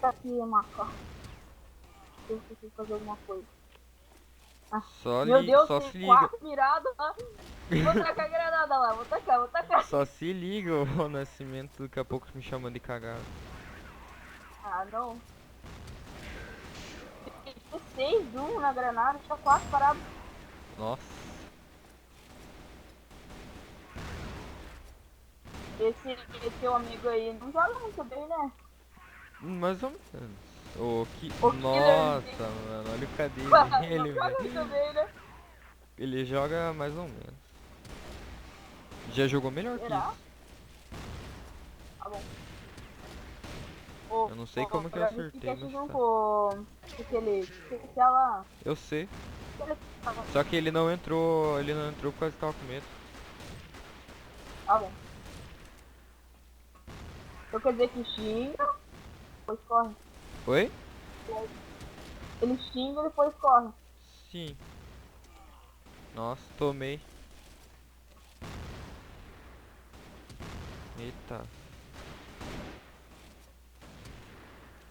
Tá aqui, Maca. Deixa eu preciso fazer alguma coisa. Ah, meu Deus, Só tem se liga. 4 mirados lá. Vou tacar a granada lá, vou tacar, vou tacar. Só se liga, o Nascimento daqui a pouco me chamando de cagado. Ah, não. Tem 6 1 na granada, tinha 4 parados. Nossa. Esse teu amigo aí não joga muito bem, né? Mais ou menos. O Nossa, killerzinho mano, olha o cadê não dele, joga velho. muito bem, né? Ele joga mais ou menos. Já jogou melhor que Será? isso. Tá bom. Ô, Eu não sei como que eu já vi que acertei, quer mas te junto tá. com aquele especial lá. Eu sei. Aquele- Só que ele não entrou por causa que tava com medo. Tá bom. Então quer dizer que xinga, depois corre. Oi? Ele xinga e depois corre. Sim. Nossa, tomei. Eita.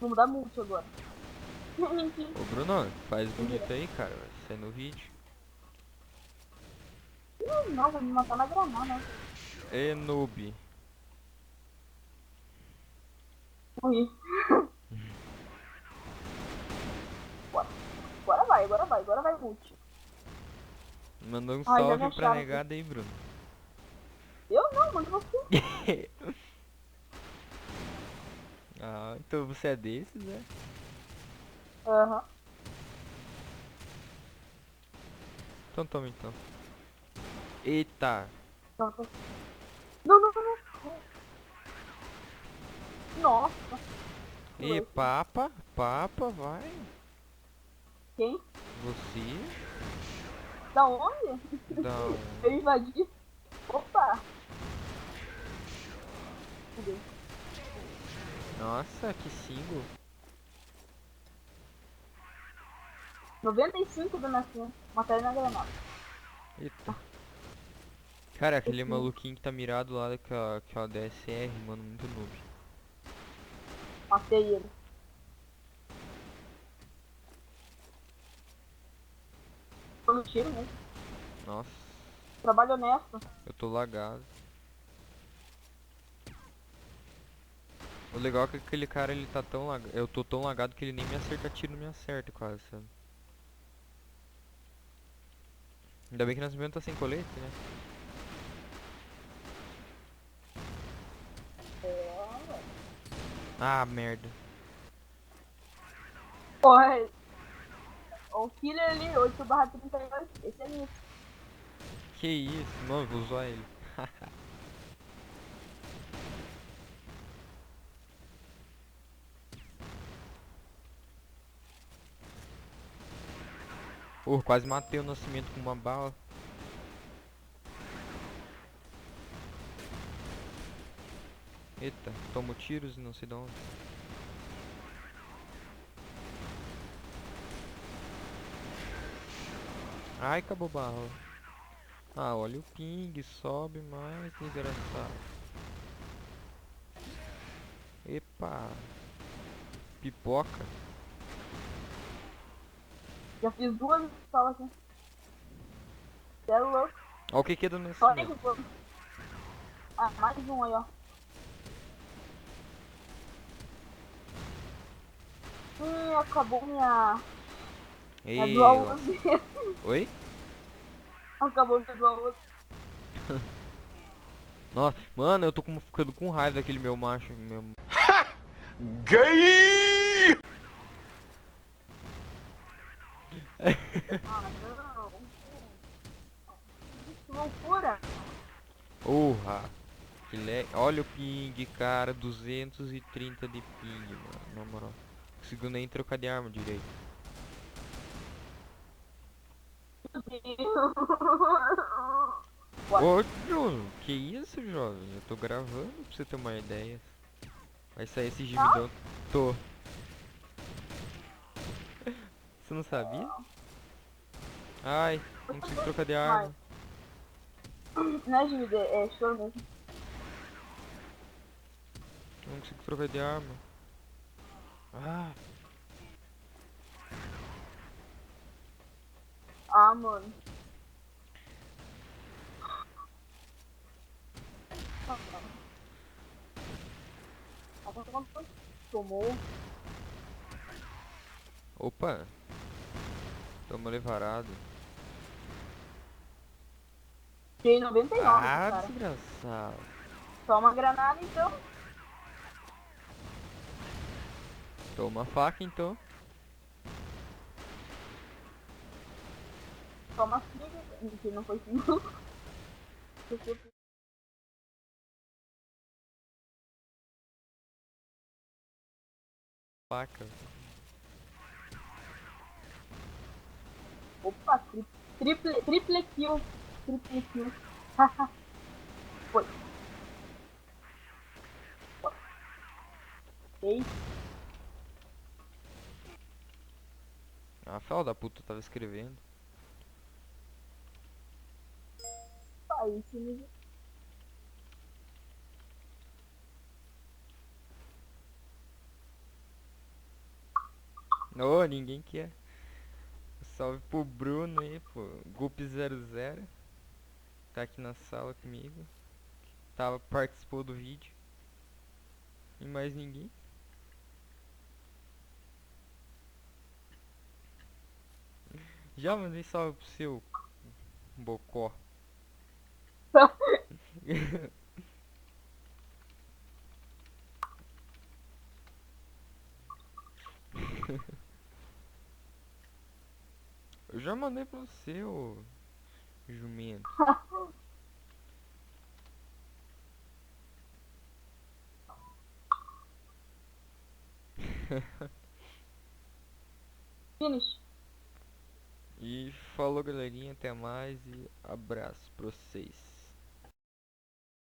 Vamos dar multi agora. Mentira. Ô Bruno, faz Mentira. bonito aí, cara. Vai sair no vídeo. Não, vai me matar na granada, né? E noob. Morri. Bora. Agora vai multi. Mandou um Ai, já me salve pra acharam aqui. negada aí, Bruno. Eu não, mano, você. Ah, então você é desses, né? Aham. Então toma então. Eita. Não, não. Nossa. E Esse. papa, vai. Quem? Você Da onde? dá Eu um. invadi. Opa. Cadê? Nossa, que single. 95 do nascimento. Matar na granada. Eita. Cara, aquele Esse maluquinho que tá mirado lá com a DSR, mano, muito noob. matei ele. Foi no tiro mesmo. Nossa, Trabalho honesto. eu tô lagado. O legal é que aquele cara ele tá tão lagado. Eu tô tão lagado que ele nem me acerta tiro, não me acerta quase, sabe? Ainda bem que nós mesmo tá sem colete, né? É. Ah, merda. Porra, o killer ali, 8/32. Esse é nisso. Que isso, mano, vou zoar ele. Quase matei o Nascimento com uma bala. Eita, tomo tiros e não sei de onde. Ai, acabou a bala. Ah, olha o ping, sobe mais, desgraçado. Epa, pipoca. Já fiz 2 pistolas aqui. Você é louco. Olha o que é do Só aí, Nascimento. pô. Ah, mais um aí, ó. Acabou minha Ei, dual lasca. use. Oi? Acabou minha dual use. Nossa, mano, eu tô ficando com raiva daquele meu macho. Meu... Gay! Ah, não. Que loucura. Porra. Olha o ping, cara. 230 de ping, mano. Na moral. Não consigo nem trocar de arma direito. Meu Deus. Bora. Ô, Bruno, que isso, jovem? Eu tô gravando pra você ter uma ideia. Vai sair esse Tá? gemidão. Tô. Você não sabia? Ai, não consigo trocar de Mas, arma. né, Júlia? É show mesmo. Não consigo trocar de arma. Ah, Ah, mano. Tomou. opa, tamo levarado. Tirei 99 do Ah, cara. desgraçado. Toma granada então. Toma a faca então. Toma 5. Mentira, não foi 5. Faca. Opa, triple kill. Triple kill. Haha. Foi. Ok. Ah, filha da puta, eu tava escrevendo. Aí, time. Ô, ninguém quer. Salve pro Bruno aí, pô. Gup00. Tá aqui na sala comigo. Participou do vídeo. E mais ninguém. Já mandei salve pro seu bocó. Eu já mandei pra você, ô jumento. Finish. E falou, galerinha, até mais e abraço pra vocês.